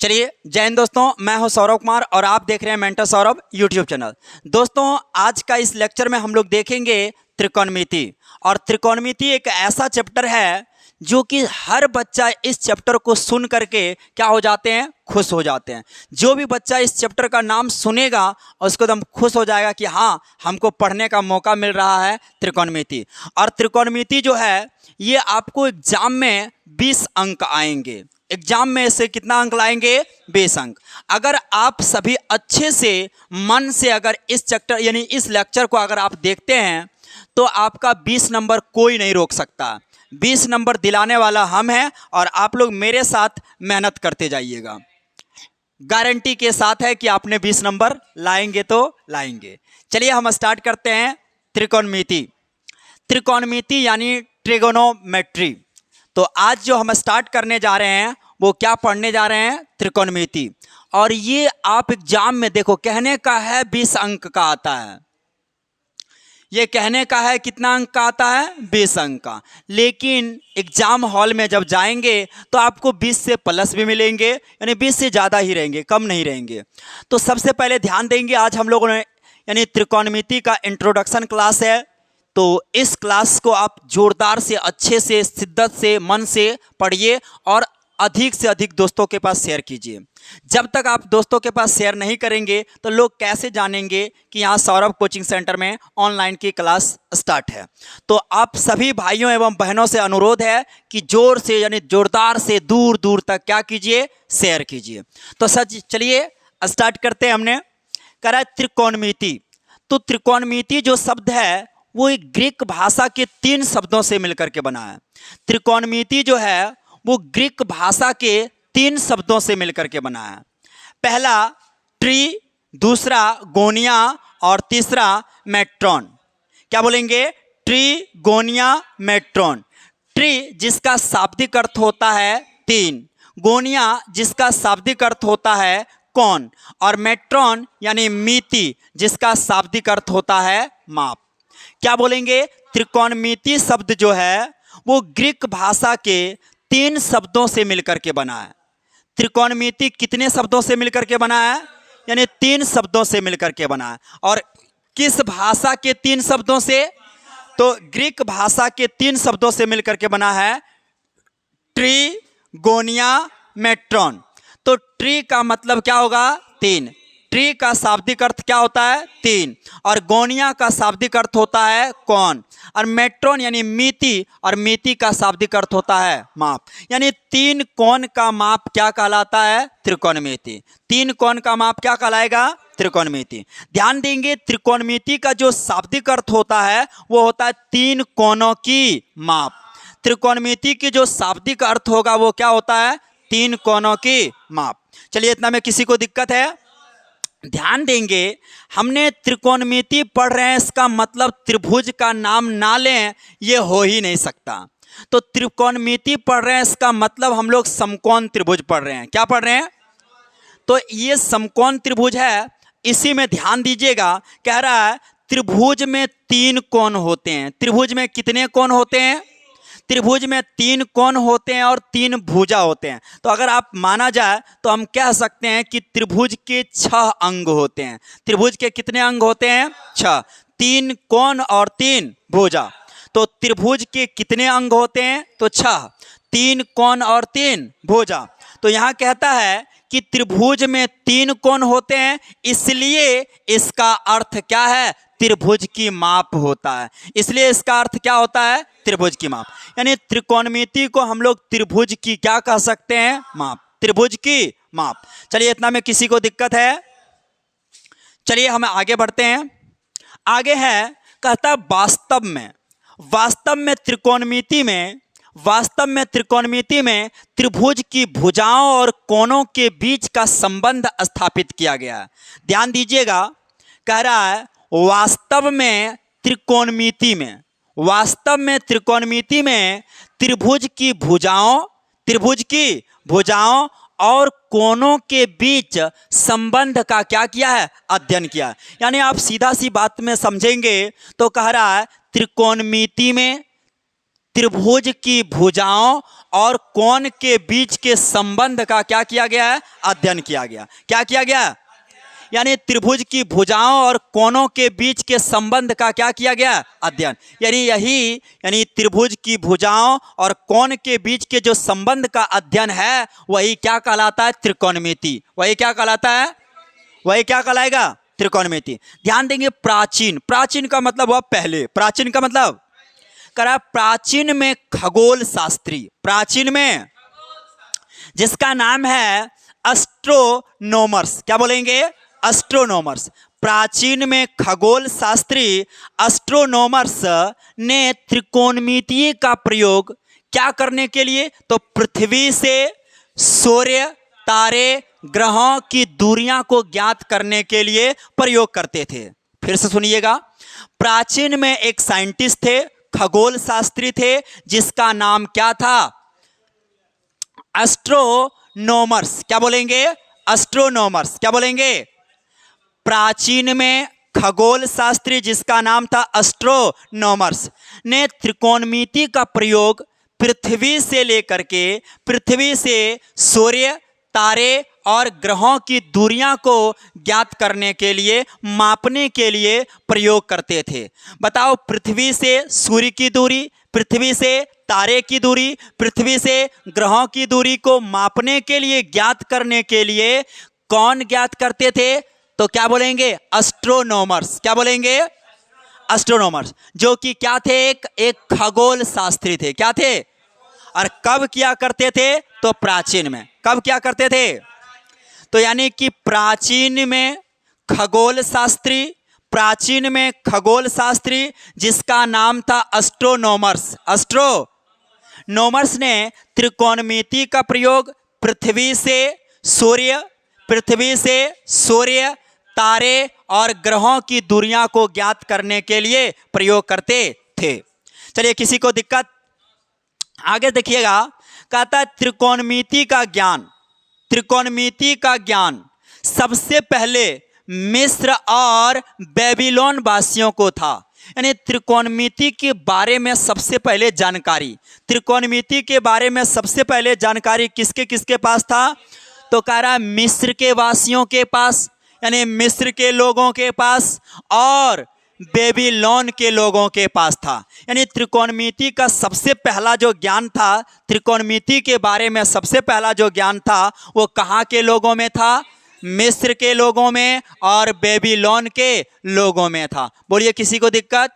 चलिए जय हिंद दोस्तों, मैं हूं सौरभ कुमार और आप देख रहे हैं मेंटर सौरभ यूट्यूब चैनल। दोस्तों आज का इस लेक्चर में हम लोग देखेंगे त्रिकोणमिति। और त्रिकोणमिति एक ऐसा चैप्टर है जो कि हर बच्चा इस चैप्टर को सुन करके क्या हो जाते हैं, खुश हो जाते हैं। जो भी बच्चा इस चैप्टर का नाम सुनेगा उसको एकदम खुश हो जाएगा कि हाँ, हमको पढ़ने का मौका मिल रहा है त्रिकोणमिति। और त्रिकोणमिति जो है ये आपको एग्जाम में 20 अंक आएंगे। एग्जाम में से कितना अंक लाएंगे? 20 अंक। अगर आप सभी अच्छे से मन से अगर इस चैप्टर यानी इस लेक्चर को अगर आप देखते हैं तो आपका 20 नंबर कोई नहीं रोक सकता। 20 नंबर दिलाने वाला हम हैं और आप लोग मेरे साथ मेहनत करते जाइएगा। गारंटी के साथ है कि आपने 20 नंबर लाएंगे तो लाएंगे। चलिए हम स्टार्ट करते हैं त्रिकोणमिति। त्रिकोणमिति यानी ट्रिगोनोमेट्री। तो आज जो हम स्टार्ट करने जा रहे हैं वो क्या पढ़ने जा रहे हैं? त्रिकोणमिति। और ये आप एग्जाम में देखो, कहने का है 20 अंक का आता है। ये कहने का है कितना अंक का आता है? 20 अंक का। लेकिन एग्जाम हॉल में जब जाएंगे तो आपको 20 से प्लस भी मिलेंगे, यानी 20 से ज़्यादा ही रहेंगे, कम नहीं रहेंगे। तो सबसे पहले ध्यान देंगे, आज हम लोगों ने यानी त्रिकोणमिति का इंट्रोडक्शन क्लास है। तो इस क्लास को आप जोरदार से, अच्छे से, शिद्दत से, मन से पढ़िए और अधिक से अधिक दोस्तों के पास शेयर कीजिए। जब तक आप दोस्तों के पास शेयर नहीं करेंगे तो लोग कैसे जानेंगे कि यहाँ सौरभ कोचिंग सेंटर में ऑनलाइन की क्लास स्टार्ट है। तो आप सभी भाइयों एवं बहनों से अनुरोध है कि जोर से यानी जोरदार से दूर दूर तक क्या कीजिए, शेयर कीजिए। तो सच चलिए स्टार्ट करते हैं। हमने करा त्रिकोणमिति। तो त्रिकोणमिति जो शब्द है वो एक ग्रीक भाषा के 3 शब्दों से मिलकर के बना है। त्रिकोणमिति जो है वो ग्रीक भाषा के 3 शब्दों से मिलकर के बना है। पहला ट्री, दूसरा गोनिया और तीसरा मेट्रॉन। क्या बोलेंगे? ट्री, गोनिया, मेट्रॉन। ट्री जिसका शाब्दिक अर्थ होता है 3, गोनिया जिसका शाब्दिक अर्थ होता है कौन, और मेट्रॉन यानी मिति जिसका शाब्दिक अर्थ होता है माप। क्या बोलेंगे? त्रिकोणमिति शब्द जो है वो ग्रीक भाषा के 3 शब्दों से मिलकर के बना है। त्रिकोणमिति कितने शब्दों से मिलकर के बना है? यानी 3 शब्दों से मिलकर के बना है। और किस भाषा के 3 शब्दों से? तो ग्रीक भाषा के 3 शब्दों से मिलकर के बना है। ट्री, गोनिया, मेट्रॉन। तो ट्री का मतलब क्या होगा? 3। ट्री का शाब्दिक अर्थ क्या होता है? 3। और गोनिया का शाब्दिक अर्थ होता है कौन, और मेट्रॉन यानी मिति, और मिति का शाब्दिक अर्थ होता है माप। यानी 3 कोण का माप क्या कहलाता है? त्रिकोणमिति। 3 कोण का माप क्या कहलाएगा? त्रिकोणमिति। ध्यान देंगे, त्रिकोणमिति का जो शाब्दिक अर्थ होता है वो होता है 3 कोणों की माप। त्रिकोणमिति की जो शाब्दिक अर्थ होगा वो क्या होता है? 3 कोणों की माप। चलिए, इतना में किसी को दिक्कत है? ध्यान देंगे, हमने त्रिकोणमिति पढ़ रहे हैं, इसका मतलब त्रिभुज का नाम ना लें ये हो ही नहीं सकता। तो त्रिकोणमिति पढ़ रहे हैं, इसका मतलब हम लोग समकोण त्रिभुज पढ़ रहे हैं। क्या पढ़ रहे हैं? तो ये समकोण त्रिभुज है। इसी में ध्यान दीजिएगा, कह रहा है त्रिभुज में 3 कोण होते हैं। त्रिभुज में कितने कोण होते हैं? त्रिभुज में 3 कोण होते हैं और 3 भुजा होते हैं। तो अगर आप माना जाए तो हम कह सकते हैं कि त्रिभुज के 6 अंग होते हैं। त्रिभुज के कितने अंग होते हैं? 6। 3 कोण और 3 भुजा। तो त्रिभुज के कितने अंग होते हैं? तो 6। 3 कोण और 3 भुजा। तो यहाँ कहता है कि त्रिभुज में 3 कोण होते हैं, इसलिए इसका अर्थ क्या है? त्रिभुज की माप होता है। इसलिए इसका अर्थ क्या होता है? त्रिभुज की माप। यानी त्रिकोणमिति को हम लोग त्रिभुज की क्या कह सकते हैं? माप। त्रिभुज की माप। चलिए, इतना में किसी को दिक्कत है? चलिए हम आगे बढ़ते हैं। आगे है, कहता वास्तव में त्रिकोणमिति में त्रिभुज की भुजाओं और कोणों के बीच का संबंध स्थापित किया गया है। ध्यान दीजिएगा, कह रहा है वास्तव में त्रिकोणमिति में त्रिभुज की भुजाओं और कोणों के बीच संबंध का क्या किया है? अध्ययन किया है। यानी आप सीधा सी बात में समझेंगे तो कह रहा है त्रिकोणमिति में त्रिभुज की भुजाओं और कोण के बीच के संबंध का क्या किया गया है? अध्ययन किया गया। क्या किया गया? यानी त्रिभुज की भुजाओं और कोणों के बीच के संबंध का क्या किया गया? अध्ययन। यानी त्रिभुज की भुजाओं और कोण के बीच के जो संबंध का अध्ययन है वही क्या कहलाता है? त्रिकोणमिति। वही क्या कहलाता है? वही क्या कहलाएगा? त्रिकोणमिति। ध्यान देंगे, प्राचीन, प्राचीन का मतलब हुआ पहले। प्राचीन का मतलब करा प्राचीन में खगोल शास्त्री, प्राचीन में जिसका नाम है एस्ट्रोनॉमर्स। क्या बोलेंगे? एस्ट्रोनॉमर्स। प्राचीन में खगोल शास्त्री एस्ट्रोनॉमर्स ने त्रिकोणमिति का प्रयोग क्या करने के लिए? तो पृथ्वी से सूर्य, तारे, ग्रहों की दूरियां को ज्ञात करने के लिए प्रयोग करते थे। फिर से सुनिएगा, प्राचीन में एक साइंटिस्ट थे, खगोल शास्त्री थे, जिसका नाम क्या था? एस्ट्रोनॉमर्स। क्या बोलेंगे? एस्ट्रोनॉमर्स। क्या बोलेंगे? प्राचीन में खगोल शास्त्री जिसका नाम था एस्ट्रोनॉमर्स ने त्रिकोणमिति का प्रयोग पृथ्वी से लेकर के पृथ्वी से सूर्य, तारे और ग्रहों की दूरियां को ज्ञात करने के लिए, मापने के लिए प्रयोग करते थे। बताओ, पृथ्वी से सूर्य की दूरी, पृथ्वी से तारे की दूरी, पृथ्वी से ग्रहों की दूरी को मापने के लिए, ज्ञात करने के लिए कौन ज्ञात करते थे? तो क्या बोलेंगे? एस्ट्रोनॉमर्स। क्या बोलेंगे? एस्ट्रोनॉमर्स, जो कि क्या थे? एक खगोल शास्त्री थे। क्या थे? और कब किया करते थे? तो प्राचीन में। कब क्या करते थे? तो यानी कि प्राचीन में खगोल शास्त्री, प्राचीन में खगोल शास्त्री जिसका नाम था एस्ट्रोनॉमर्स। एस्ट्रोनॉमर्स ने त्रिकोणमिति का प्रयोग पृथ्वी से सूर्य, तारे और ग्रहों की दूरियां को ज्ञात करने के लिए प्रयोग करते थे। चलिए, किसी को दिक्कत? आगे देखिएगा, कहता है त्रिकोणमिति का ज्ञान सबसे पहले मिस्र और बेबीलोन वासियों को था। यानी त्रिकोणमिति के बारे में सबसे पहले जानकारी, त्रिकोणमिति के बारे में सबसे पहले जानकारी किसके किसके पास था? तो कह रहा मिस्र के वासियों के पास, यानी मिस्र के लोगों के पास और बेबीलोन के लोगों के पास था। यानी त्रिकोणमिति का सबसे पहला जो ज्ञान था, त्रिकोणमिति के बारे में सबसे पहला जो ज्ञान था वो कहाँ के लोगों में था? मिस्र के लोगों में और बेबीलोन के लोगों में था। बोलिए, किसी को दिक्कत?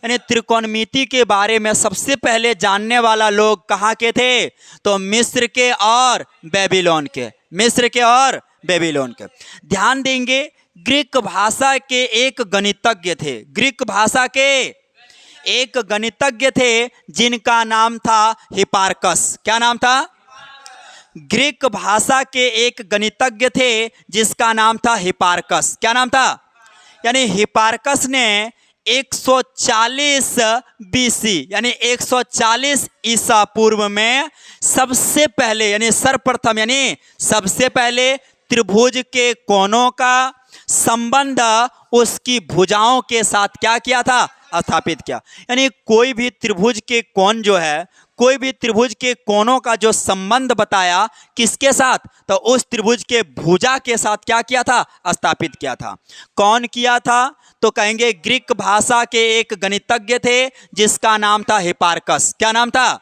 यानी त्रिकोणमिति के बारे में सबसे पहले जानने वाला लोग कहाँ के थे? तो मिस्र के और बेबीलोन के। मिस्र के और बेबीलोन के। ध्यान देंगे, ग्रीक भाषा के एक गणितज्ञ थे। ग्रीक भाषा के एक गणितज्ञ थे जिनका नाम था हिपार्कस। क्या नाम था? ग्रीक भाषा के एक गणितज्ञ थे जिसका नाम था हिपार्कस। क्या नाम था? यानी हिपार्कस ने 140 BC यानी 140 ईसा पूर्व में सबसे पहले, यानी सर्वप्रथम, यानी सबसे पहले त्रिभुज के कोणों का संबंध उसकी भुजाओं के साथ क्या किया था? स्थापित किया। यानी कोई भी त्रिभुज के कोण जो है, कोई भी त्रिभुज के कोणों का जो संबंध बताया किसके साथ? तो उस त्रिभुज के भुजा के साथ क्या किया था? स्थापित किया था। कौन किया था? तो कहेंगे ग्रीक भाषा के एक गणितज्ञ थे जिसका नाम था हिपार्कस। क्या नाम था?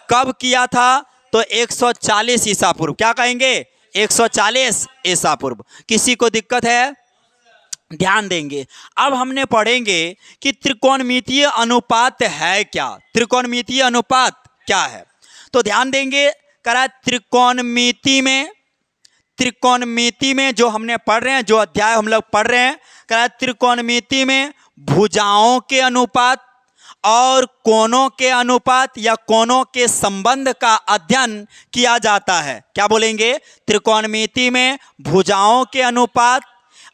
कब किया था? तो 140 ईसा पूर्व। क्या कहेंगे? 140 ईसा पूर्व। किसी को दिक्कत है? ध्यान देंगे, अब हमने पढ़ेंगे कि त्रिकोणमितीय अनुपात है क्या। त्रिकोणमितीय अनुपात क्या है? तो ध्यान देंगे, करा त्रिकोणमिति में जो हमने पढ़ रहे हैं, जो अध्याय हम लोग पढ़ रहे हैं, करा त्रिकोणमिति में भुजाओं के अनुपात और कोणों के अनुपात या कोणों के संबंध का अध्ययन किया जाता है। क्या बोलेंगे? त्रिकोणमिति में भुजाओं के अनुपात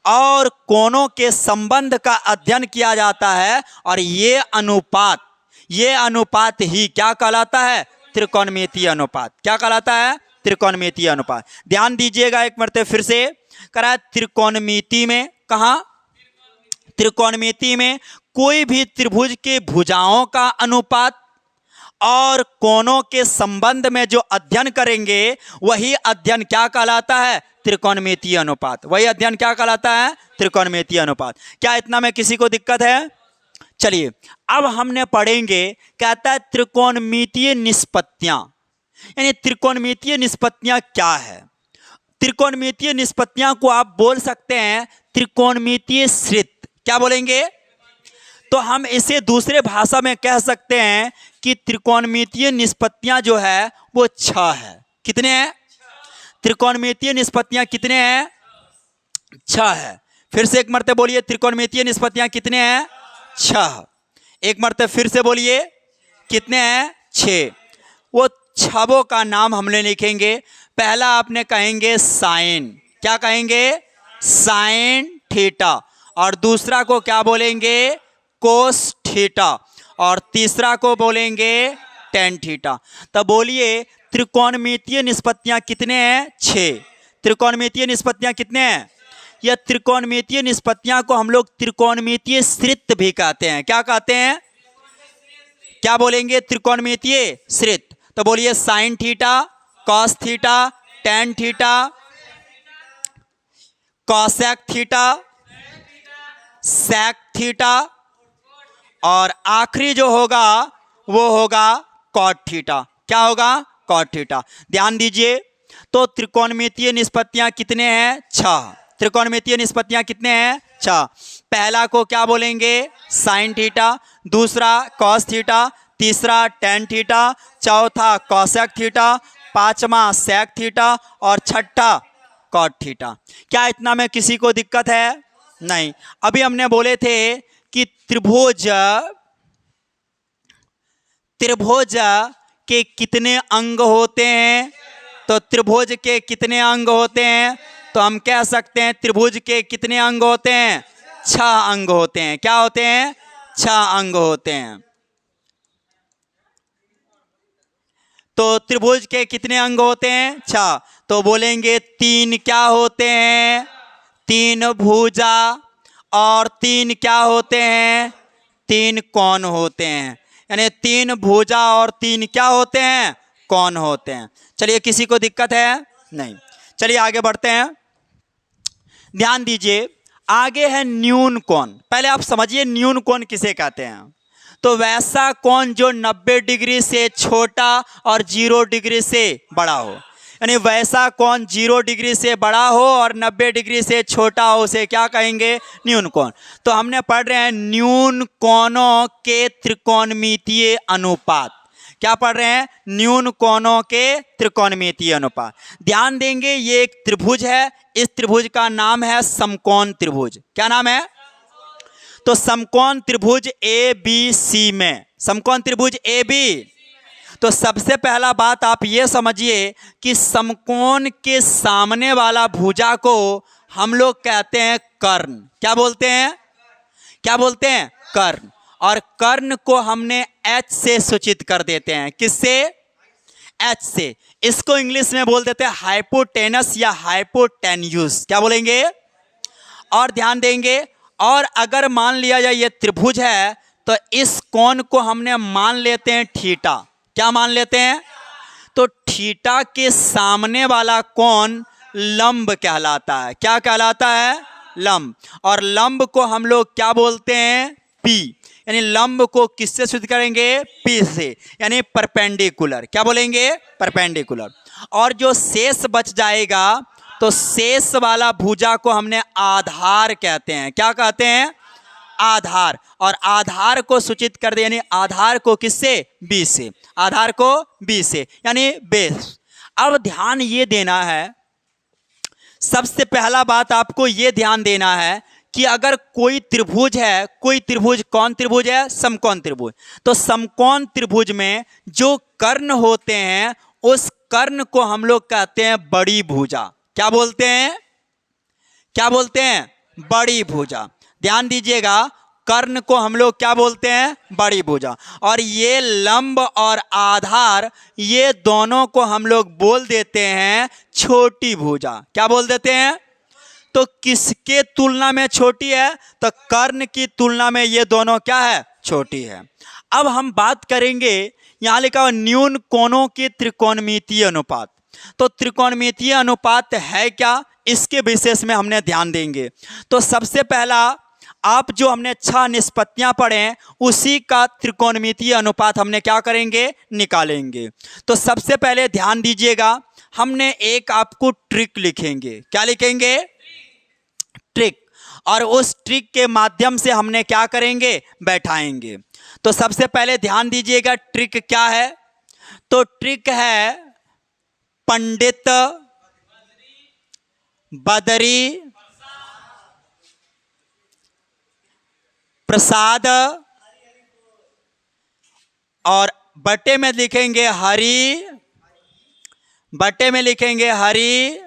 और कोणों के संबंध का अध्ययन किया जाता है, और ये अनुपात ही क्या कहलाता है? त्रिकोणमितीय अनुपात। क्या कहलाता है? त्रिकोणमितीय अनुपात। ध्यान दीजिएगा एक मरते फिर से, करा त्रिकोणमिति में, कहाँ? त्रिकोणमिति में कोई भी त्रिभुज के भुजाओं का अनुपात और कोणों के संबंध में जो अध्ययन करेंगे वही अध्ययन क्या कहलाता है? त्रिकोणमितीय अनुपात। वही अध्ययन क्या कहलाता है? त्रिकोणमितीय अनुपात। क्या इतना में किसी को दिक्कत है? चलिए अब हमने पढ़ेंगे, कहता है त्रिकोणमितीय निष्पत्तियां, यानी त्रिकोणमितीय निष्पत्तियां क्या है? त्रिकोणमितीय निष्पत्तियां को आप बोल सकते हैं त्रिकोणमितीय श्रित। क्या बोलेंगे? तो हम इसे दूसरे भाषा में कह सकते हैं कि त्रिकोणमितीय निष्पत्तियां जो है वो 6 है। कितने हैं? त्रिकोणमितीय निष्पत्तियां कितने हैं? 6 है। फिर से एक मर्तबा बोलिए, त्रिकोणमितीय निष्पत्तियां कितने हैं? 6। एक मर्तबा फिर से बोलिए, कितने हैं? 6। वो 6 का नाम हमने लिखेंगे। पहला आपने कहेंगे साइन। क्या कहेंगे? Sine theta. और दूसरा को क्या बोलेंगे? Cos theta. और तीसरा को बोलेंगे टेन थीटा। तब बोलिए त्रिकोणमितीय निष्पत्तियां कितने हैं? 6। त्रिकोणमितीय निष्पत्तियां कितने हैं? यह त्रिकोणमितीय निष्पत्तियां को हम लोग त्रिकोणमितीय श्रित भी कहते हैं। क्या कहते हैं? क्या बोलेंगे? त्रिकोणमितीय श्रित। तो बोलिए sine theta, cos theta, tan theta, cosec theta, sec theta, और आखिरी जो होगा वो होगा कॉट थीटा। क्या होगा? Cot theta. ध्यान दीजिए, तो त्रिकोणमितीय निष्पत्तियां कितने हैं? 6। त्रिकोणमितीय निष्पत्तियां कितने हैं? 6। पहला को क्या बोलेंगे? साइन थीटा, दूसरा कॉस थीटा, तीसरा टेन थीटा, चौथा कॉसेक थीटा, पांचवा सेक थीटा और छठा कॉट थीटा। क्या इतना में किसी को दिक्कत है? नहीं। अभी हमने बोले थे कि त्रिभुज के कितने अंग होते हैं? तो त्रिभुज के कितने अंग होते हैं? तो हम कह सकते हैं त्रिभुज के कितने अंग होते हैं? 6 अंग होते हैं। क्या होते हैं? 6 अंग होते हैं। तो त्रिभुज के कितने अंग होते हैं? 6। तो बोलेंगे 3 क्या होते हैं? 3 भुजा। और 3 क्या होते हैं? 3 कोण होते हैं। यानी 3 भुजा और 3 क्या होते हैं? कोण होते हैं। चलिए किसी को दिक्कत है? नहीं। चलिए आगे बढ़ते हैं। ध्यान दीजिए, आगे है न्यून कोण। पहले आप समझिए न्यून कोण किसे कहते हैं। तो वैसा कोण जो 90 डिग्री से छोटा और 0 डिग्री से बड़ा हो, यानी वैसा कोण 0 डिग्री से बड़ा हो और 90 डिग्री से छोटा हो, उसे क्या कहेंगे? न्यून कोण। तो हमने पढ़ रहे हैं न्यून कोणों के त्रिकोणमितीय अनुपात। क्या पढ़ रहे हैं? न्यून कोणों के त्रिकोणमितीय अनुपात। ध्यान देंगे, ये एक त्रिभुज है। इस त्रिभुज का नाम है समकोण त्रिभुज। क्या नाम है? तो समकोण त्रिभुज ए बी सी में, समकोण त्रिभुज ए बी। तो सबसे पहला बात आप ये समझिए कि समकोण के सामने वाला भुजा को हम लोग कहते हैं कर्ण। क्या बोलते हैं? क्या बोलते हैं? कर्ण। और कर्ण को हमने एच से सूचित कर देते हैं। किससे? एच से। इसको इंग्लिश में बोल देते हैं हाइपोटेनस या हाइपोटेन्यूस। क्या बोलेंगे? और ध्यान देंगे, और अगर मान लिया जाए ये त्रिभुज है तो इस कोण को हमने मान लेते हैं थीटा। क्या मान लेते हैं? तो थीटा के सामने वाला कोण लंब कहलाता है। क्या कहलाता है? लंब। और लंब को हम लोग क्या बोलते हैं? पी। यानी लंब को किससे सूचित करेंगे? पी से, यानी परपेंडिकुलर। क्या बोलेंगे? परपेंडिकुलर। और जो शेष बच जाएगा तो शेष वाला भुजा को हमने आधार कहते हैं। क्या कहते हैं? आधार। और आधार को सूचित कर दे, यानी आधार को किससे? बी से। आधार को बी से, यानी बेस। अब ध्यान ये देना है, सबसे पहला बात आपको ये ध्यान देना है कि अगर कोई त्रिभुज है, कोई त्रिभुज, कौन त्रिभुज है? समकोण त्रिभुज। तो समकोण त्रिभुज में जो कर्ण होते हैं उस कर्ण को हम लोग कहते हैं बड़ी भुजा। क्या बोलते हैं? क्या बोलते हैं? बड़ी भुजा। ध्यान दीजिएगा, कर्ण को हम लोग क्या बोलते हैं? बड़ी भुजा। और ये लंब और आधार, ये दोनों को हम लोग बोल देते हैं छोटी भुजा। क्या बोल देते हैं? तो किसके तुलना में छोटी है? तो कर्ण की तुलना में ये दोनों क्या है? छोटी है। अब हम बात करेंगे, यहाँ लिखा हुआ न्यून कोणों के त्रिकोणमितीय अनुपात। तो त्रिकोणमितीय अनुपात है क्या, इसके विशेष में हमने ध्यान देंगे। तो सबसे पहला, आप जो हमने 6 निष्पत्तियां पढ़े हैं उसी का त्रिकोणमितीय अनुपात हमने क्या करेंगे, निकालेंगे। तो सबसे पहले ध्यान दीजिएगा, हमने एक आपको ट्रिक लिखेंगे। क्या लिखेंगे, ट्रिक। और उस ट्रिक के माध्यम से हमने क्या करेंगे, बैठाएंगे। तो सबसे पहले ध्यान दीजिएगा ट्रिक क्या है। तो ट्रिक है पंडित बदरी प्रसाद, और बटे में लिखेंगे हरि, बटे में लिखेंगे हरि,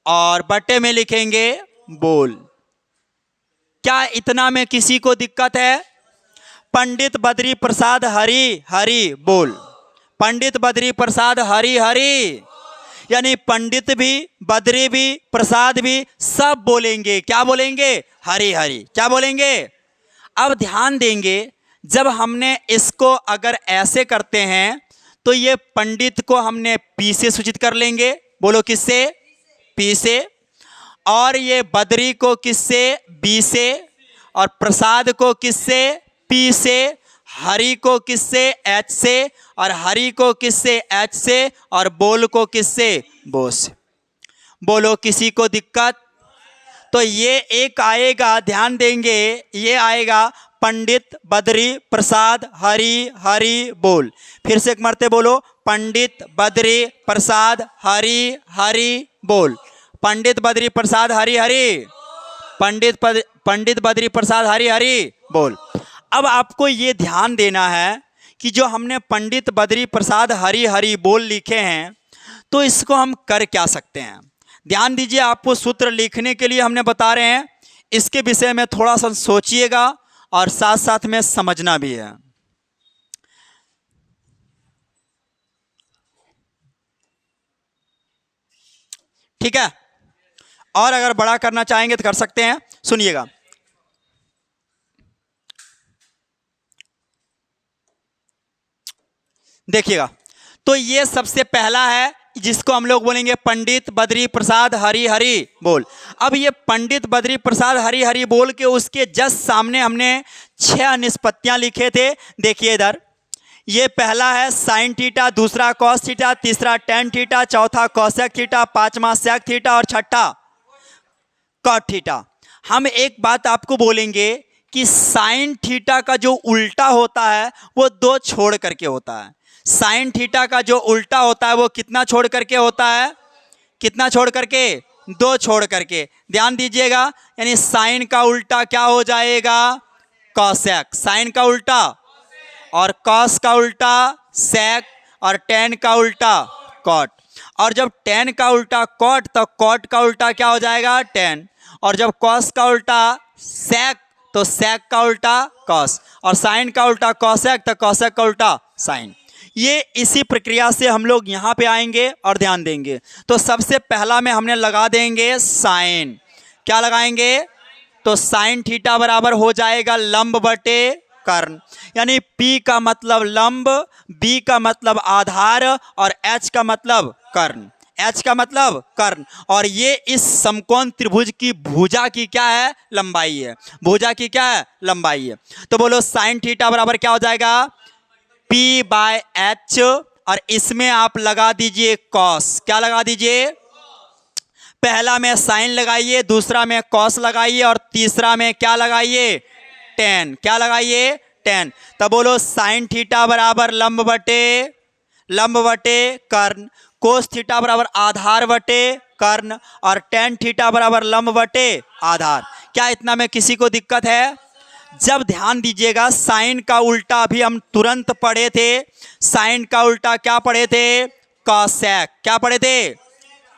और बटे में लिखेंगे बोल। क्या इतना में किसी को दिक्कत है? पंडित बद्री प्रसाद हरि हरि बोल, पंडित बद्री प्रसाद हरि हरि, यानी पंडित भी, बद्री भी, प्रसाद भी, सब बोलेंगे। क्या बोलेंगे, हरि हरि। क्या बोलेंगे? अब ध्यान देंगे, जब हमने इसको अगर ऐसे करते हैं तो ये पंडित को हमने पी से सूचित कर लेंगे। बोलो किससे? पी से। और ये बद्री को किससे? बी से। और प्रसाद को किससे? पी से। हरि को किससे? एच से। और हरि को किससे? एच से। और बोल को किससे? बो से। बोलो किसी को दिक्कत? तो ये एक आएगा, ध्यान देंगे, ये आएगा पंडित बद्री प्रसाद हरि हरि बोल। फिर से एक मरते बोलो, पंडित बद्री प्रसाद हरि हरि बोल, पंडित बद्री प्रसाद हरि हरि, पंडित बद्री प्रसाद हरि हरि बोल। अब आपको ये ध्यान देना है कि जो हमने पंडित बद्री प्रसाद हरि हरि बोल लिखे हैं, तो इसको हम कर क्या सकते हैं। ध्यान दीजिए, आपको सूत्र लिखने के लिए हमने बता रहे हैं, इसके विषय में थोड़ा सा सोचिएगा और साथ साथ में समझना भी है। ठीक है, और अगर बड़ा करना चाहेंगे तो कर सकते हैं। सुनिएगा, देखिएगा, तो ये सबसे पहला है जिसको हम लोग बोलेंगे पंडित बद्री प्रसाद हरि हरि बोल। अब ये पंडित बद्री प्रसाद हरि हरि बोल के उसके जस्ट सामने हमने 6 निष्पत्तियां लिखे थे। देखिए इधर, ये पहला है साइन थीटा, दूसरा कॉस थीटा, तीसरा टेन थीटा, चौथा कॉसेक थीटा, पांचवा सेक थीटा और छठा कॉट थीटा। हम एक बात आपको बोलेंगे कि साइन थीटा का जो उल्टा होता है वो 2 छोड़ करके होता है। साइन थीटा का जो उल्टा होता है वो कितना छोड़ करके होता है? कितना छोड़ करके? 2 छोड़ करके। ध्यान दीजिएगा, यानी साइन का उल्टा क्या हो जाएगा? कॉसेक। साइन का उल्टा, और कॉस का उल्टा सेक, और टेन का उल्टा कॉट। और जब टेन का उल्टा कॉट, तो कॉट का उल्टा क्या हो जाएगा? टेन। और जब कॉस का उल्टा सेक, तो सेक का उल्टा कॉस। और साइन का उल्टा कॉसेक, तो कॉसेक का उल्टा साइन। ये इसी प्रक्रिया से हम लोग यहाँ पे आएंगे और ध्यान देंगे। तो सबसे पहला में हमने लगा देंगे साइन। क्या लगाएंगे? तो साइन थीटा बराबर हो जाएगा लंब बटे कर्ण, यानी P का मतलब लंब, B का मतलब आधार, और H का मतलब कर्ण। H का मतलब कर्ण। और ये इस समकोण त्रिभुज की भुजा की क्या है? लंबाई है। भुजा की क्या है? लंबाई है। तो बोलो साइन थीटा बराबर क्या हो जाएगा? P/H, और इसमें आप लगा दीजिए कॉस। क्या लगा दीजिए? पहला में साइन लगाइए, दूसरा में कॉस लगाइए, और तीसरा में क्या लगाइए? टेन। क्या लगाइए? टेन। तब बोलो साइन थीटा बराबर लंब बटे कर्ण, कोस थीटा बराबर आधार बटे कर्ण, और टेन थीटा बराबर लंब बटे आधार। क्या इतना में किसी को दिक्कत है? जब ध्यान दीजिएगा, साइन का उल्टा भी हम तुरंत पढ़े थे। साइन का उल्टा क्या पढ़े थे? कॉसेक। क्या पढ़े थे?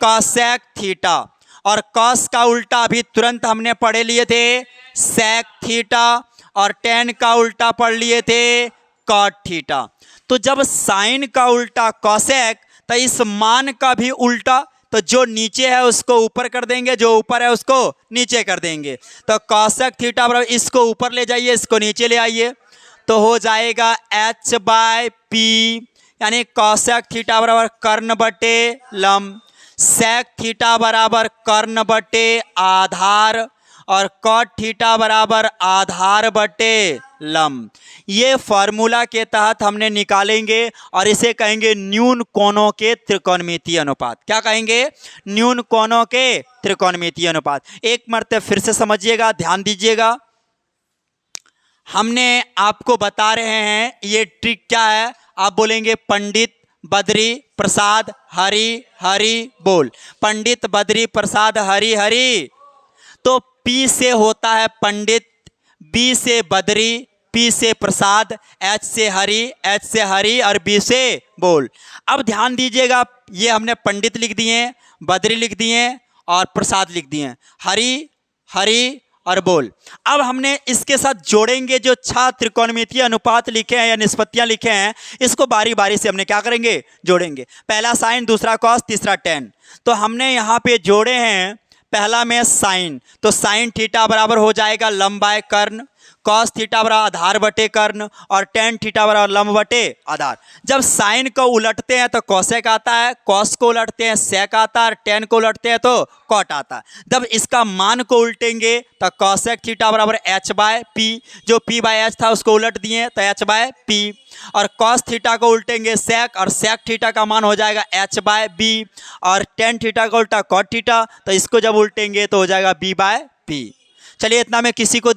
Cosec theta. और कॉस का उल्टा भी तुरंत हमने पढ़े लिए थे, सेक थीटा। और टेन का उल्टा पढ़ लिए थे, कॉट थीटा। तो जब साइन का उल्टा कॉसेक, तो इस मान का भी उल्टा, तो जो नीचे है उसको ऊपर कर देंगे, जो ऊपर है उसको नीचे कर देंगे। तो कॉसेक थीटा बराबर, इसको ऊपर ले जाइए, इसको नीचे ले आइए। तो हो जाएगा एच बाय पी, यानी कॉसेक थीटा बराबर कर्ण बटे लंब, सेक थीटा बराबर कर्ण बटे आधार, और कॉट थीटा बराबर आधार बटे लंब। ये फॉर्मूला के तहत हमने निकालेंगे और इसे कहेंगे न्यून कोणों के त्रिकोणमितीय अनुपात। क्या कहेंगे? न्यून कोणों के त्रिकोणमितीय अनुपात। एक मर्तबा फिर से समझिएगा, ध्यान दीजिएगा। हमने आपको बता रहे हैं ये ट्रिक क्या है। आप बोलेंगे पंडित बद्री प्रसाद हरि हरि बोल, पंडित बद्री प्रसाद हरि हरि। तो P से होता है पंडित, B से बद्री, P से प्रसाद, H से हरि और B से बोल। अब ध्यान दीजिएगा, ये हमने पंडित लिख दिए, बद्री लिख दिए और प्रसाद लिख दिए, हरि हरि और बोल। अब हमने इसके साथ जोड़ेंगे जो 6 त्रिकोणमितीय अनुपात लिखे हैं या निष्पत्तियां लिखे हैं, इसको बारी बारी से हमने क्या करेंगे? जोड़ेंगे। पहला साइन, दूसरा कॉस, तीसरा टेन। तो हमने यहाँ पे जोड़े हैं, पहला में साइन, तो साइन थीटा बराबर हो जाएगा लंब बाय कर्ण, कॉस थीटा बराबर आधार बटे कर्ण, और टेन थीटा बराबर लंब बटे आधार। जब साइन को उलटते हैं तो कॉसेक आता है, कॉस को उलटते हैं सेक आता है, और टेन को उलटते हैं तो कॉट आता है। जब इसका मान को उल्टेंगे तो कॉसेक थीटा बराबर एच बाय पी, जो पी बाय एच था उसको उलट दिए तो एच बाय पी, और कॉस थीटा को उल्टेंगे सेक, और सेक थीटा का मान हो जाएगा एच बाय बी, और टेन थीटा का उल्टा कॉट थीटा, तो इसको जब उल्टेंगे तो हो जाएगा बी बाय पी। चलिए, इतना में किसी को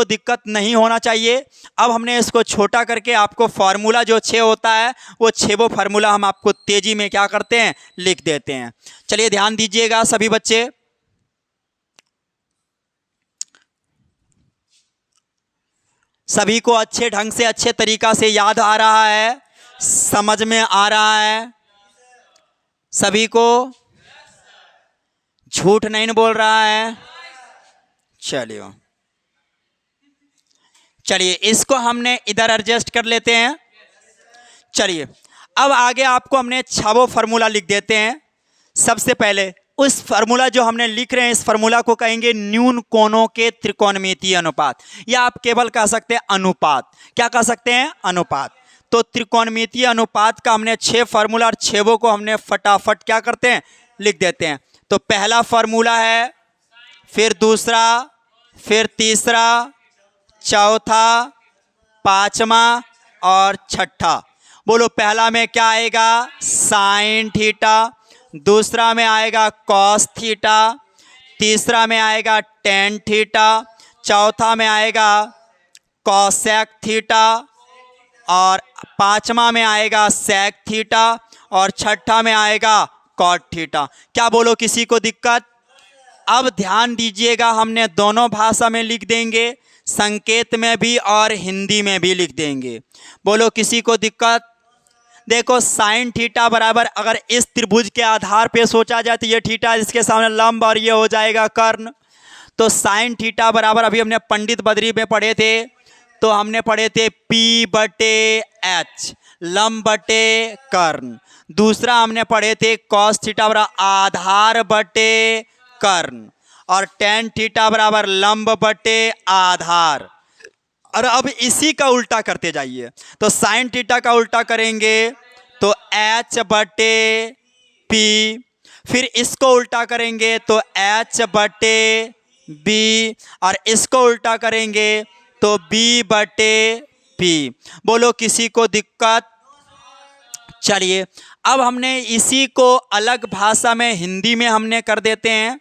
दिक्कत नहीं होना चाहिए। अब हमने इसको छोटा करके आपको फार्मूला जो 6 होता है वो 6 फार्मूला हम आपको तेजी में क्या करते हैं? लिख देते हैं। चलिए ध्यान दीजिएगा सभी बच्चे। सभी को अच्छे ढंग से अच्छे तरीका से याद आ रहा है, समझ में आ रहा है सभी को? झूठ नहीं बोल रहा है? चलिए इसको हमने इधर एडजस्ट कर लेते हैं। चलिए अब आगे आपको हमने 6 फार्मूला लिख देते हैं। सबसे पहले उस फार्मूला जो हमने लिख रहे हैं, इस फार्मूला को कहेंगे न्यून कोणों के त्रिकोणमितीय अनुपात, या आप केवल कह सकते हैं अनुपात। क्या कह सकते हैं? अनुपात। तो त्रिकोणमितीय अनुपात का हमने 6 फार्मूला और 6 को हमने फटाफट क्या करते हैं? लिख देते हैं। तो पहला फार्मूला है, फिर दूसरा, फिर तीसरा, चौथा, पांचवा और छठा। बोलो पहला में क्या आएगा? साइन थीटा, दूसरा में आएगा कॉस थीटा, तीसरा में आएगा टेन थीटा, चौथा में आएगा कॉसेक थीटा, और पांचवा में आएगा सेक थीटा, और छठा में आएगा कॉट थीटा। क्या बोलो किसी को दिक्कत? अब ध्यान दीजिएगा, हमने दोनों भाषा में लिख देंगे, संकेत में भी और हिंदी में भी लिख देंगे। बोलो किसी को दिक्कत? देखो साइन थीटा बराबर, अगर इस त्रिभुज के आधार पे सोचा जाए तो ये थीटा इसके सामने लंब और ये हो जाएगा कर्ण। तो साइन थीटा बराबर, अभी हमने पंडित बद्री में पढ़े थे, तो हमने पढ़े थे P बटे एच, लंब बटे कर्ण। दूसरा हमने पढ़े थे कॉस थीटा बराबर आधार बटे कर्ण, और टेन थीटा बराबर लंब बटे आधार। और अब इसी का उल्टा करते जाइए, तो साइन थीटा का उल्टा करेंगे तो एच बटे पी, फिर इसको उल्टा करेंगे तो एच बटे बी, और इसको उल्टा करेंगे तो बी बटे पी। बोलो किसी को दिक्कत? चलिए अब हमने इसी को अलग भाषा में हिंदी में हमने कर देते हैं,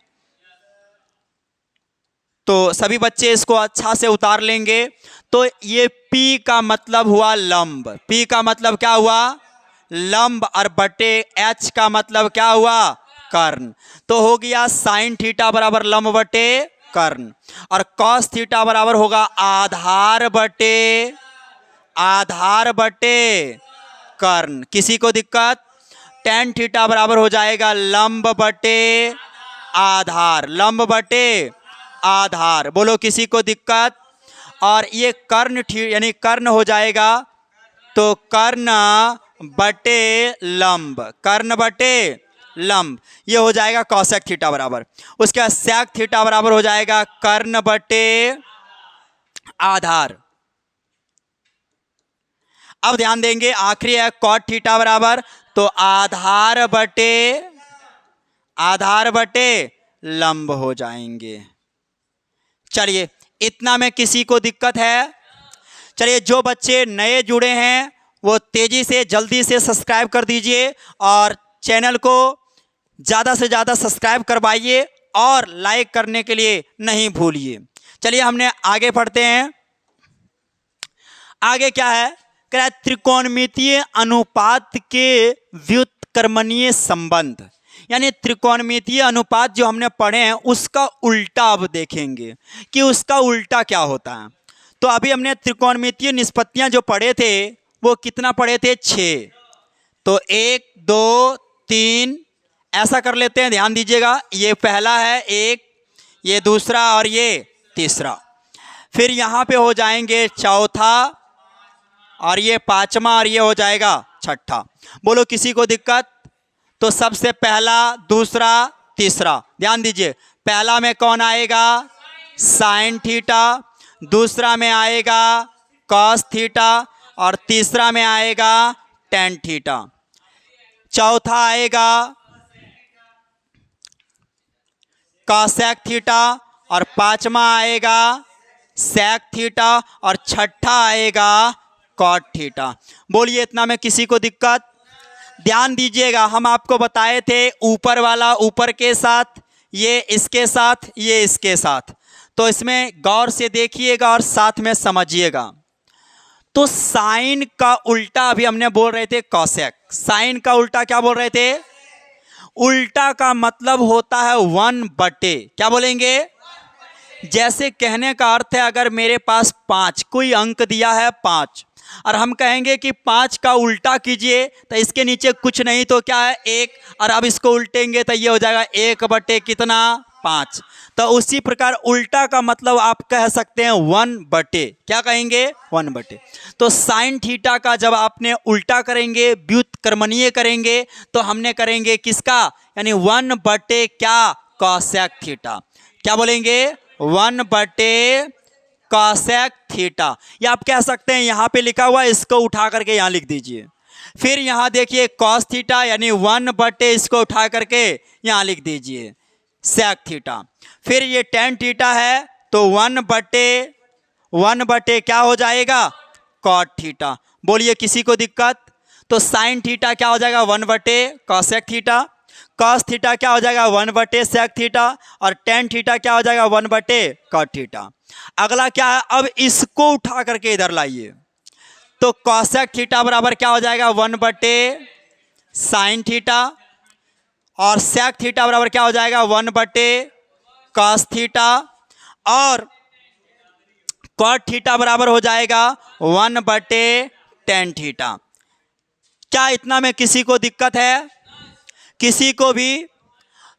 तो सभी बच्चे इसको अच्छा से उतार लेंगे। तो ये P का मतलब हुआ लंब, P का मतलब क्या हुआ? लंब, और बटे H का मतलब क्या हुआ? कर्ण। तो हो गया साइन थीटा बराबर लंब बटे कर्ण, और कॉस थीटा बराबर होगा आधार बटे कर्ण। किसी को दिक्कत? टेन थीटा बराबर हो जाएगा लंब बटे आधार, लंब बटे आधार। बोलो किसी को दिक्कत? और ये कर्ण यानी कर्ण हो जाएगा तो कर्ण बटे लंब, कर्ण बटे लंब, ये हो जाएगा कॉसेक थीटा बराबर। उसके बाद सेक थीटा बराबर हो जाएगा कर्ण बटे आधार। अब ध्यान देंगे, आखिरी है कॉट थीटा बराबर, तो आधार बटे लंब हो जाएंगे। चलिए, इतना में किसी को दिक्कत है? चलिए, जो बच्चे नए जुड़े हैं वो तेजी से जल्दी से सब्सक्राइब कर दीजिए और चैनल को ज़्यादा से ज़्यादा सब्सक्राइब करवाइए और लाइक करने के लिए नहीं भूलिए। चलिए, हमने आगे पढ़ते हैं। आगे क्या है? कह रहा है त्रिकोणमितीय अनुपात के व्युत्क्रमणीय संबंध, यानी त्रिकोणमितीय अनुपात जो हमने पढ़े हैं उसका उल्टा अब देखेंगे कि उसका उल्टा क्या होता है। तो अभी हमने त्रिकोणमितीय निष्पत्तियां जो पढ़े थे वो कितना पढ़े थे? 6। तो 1 2 3 ऐसा कर लेते हैं, ध्यान दीजिएगा। ये पहला है 1, ये दूसरा और ये तीसरा। फिर यहाँ पे हो जाएंगे चौथा और ये पांचवा और ये हो जाएगा छठा। बोलो किसी को दिक्कत? तो सबसे पहला, दूसरा, तीसरा, ध्यान दीजिए। पहला में कौन आएगा? साइन थीटा, दूसरा में आएगा कॉस थीटा और तीसरा में आएगा टेन थीटा। चौथा आएगा कॉसेक थीटा और पांचवा आएगा सेक थीटा और छठा आएगा कॉट थीटा। बोलिए, इतना में किसी को दिक्कत? ध्यान दीजिएगा, हम आपको बताए थे ऊपर वाला ऊपर के साथ, ये इसके साथ, ये इसके साथ। तो इसमें गौर से देखिएगा और साथ में समझिएगा। तो साइन का उल्टा अभी हमने बोल रहे थे कॉसेक। साइन का उल्टा क्या बोल रहे थे? उल्टा का मतलब होता है 1/। क्या बोलेंगे? जैसे कहने का अर्थ है, अगर मेरे पास 5 कोई अंक दिया है 5 और हम कहेंगे कि 5 का उल्टा कीजिए, तो इसके नीचे कुछ नहीं तो क्या है? 1। और अब इसको उल्टेंगे तो ये हो जाएगा 1/, कितना? 5। तो उसी प्रकार उल्टा का मतलब आप कह सकते हैं 1/। क्या कहेंगे? 1/। तो साइन थीटा का जब आपने उल्टा करेंगे, व्युत्क्रमणीय करेंगे, तो हमने करेंगे किसका? यानी 1/, क्या? Cosec theta. क्या बोलेंगे? 1/, कॉसेक थीटा। या आप कह सकते हैं यहां पे लिखा हुआ है, इसको उठा करके यहां लिख दीजिए। फिर यहां देखिए कॉस थीटा, यानी 1/, इसको उठा करके यहां लिख दीजिए सेक थीटा। फिर ये टेन थीटा है तो 1/, क्या हो जाएगा? Cot theta. बोलिए किसी को दिक्कत? तो साइन थीटा क्या हो जाएगा? 1/, कॉसेक थीटा। कॉस थीटा क्या हो जाएगा? 1/, सेक थीटा। और टेन थीटा क्या हो जाएगा? 1/, कॉट थीटा। अगला क्या है? अब इसको उठा करके इधर लाइए, तो कॉसेक थीटा बराबर क्या हो जाएगा? 1/, साइन थीटा। और सेक थीटा बराबर क्या हो जाएगा? 1/, कॉस थीटा। और कॉट थीटा बराबर हो जाएगा 1/, टेन थीटा। क्या इतना में किसी को दिक्कत है? किसी को भी?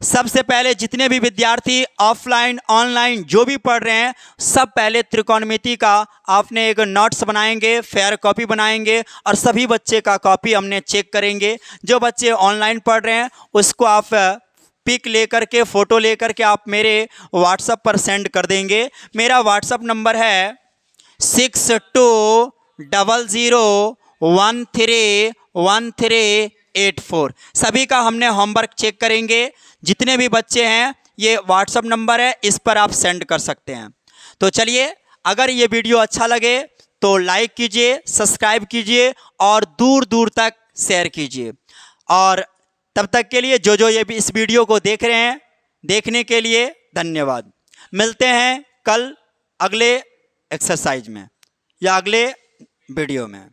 सबसे पहले जितने भी विद्यार्थी ऑफलाइन ऑनलाइन जो भी पढ़ रहे हैं, सब पहले त्रिकोणमिति का आपने एक नोट्स बनाएंगे, फेयर कॉपी बनाएंगे और सभी बच्चे का कॉपी हमने चेक करेंगे। जो बच्चे ऑनलाइन पढ़ रहे हैं उसको आप पिक लेकर के, फ़ोटो लेकर के आप मेरे व्हाट्सएप पर सेंड कर देंगे। मेरा व्हाट्सएप नंबर है 6200131384। सभी का हमने होमवर्क चेक करेंगे। जितने भी बच्चे हैं, ये व्हाट्सएप नंबर है, इस पर आप सेंड कर सकते हैं। तो चलिए, अगर ये वीडियो अच्छा लगे तो लाइक कीजिए, सब्सक्राइब कीजिए और दूर दूर तक शेयर कीजिए। और तब तक के लिए जो ये भी इस वीडियो को देख रहे हैं, देखने के लिए धन्यवाद। मिलते हैं कल अगले एक्सरसाइज में या अगले वीडियो में।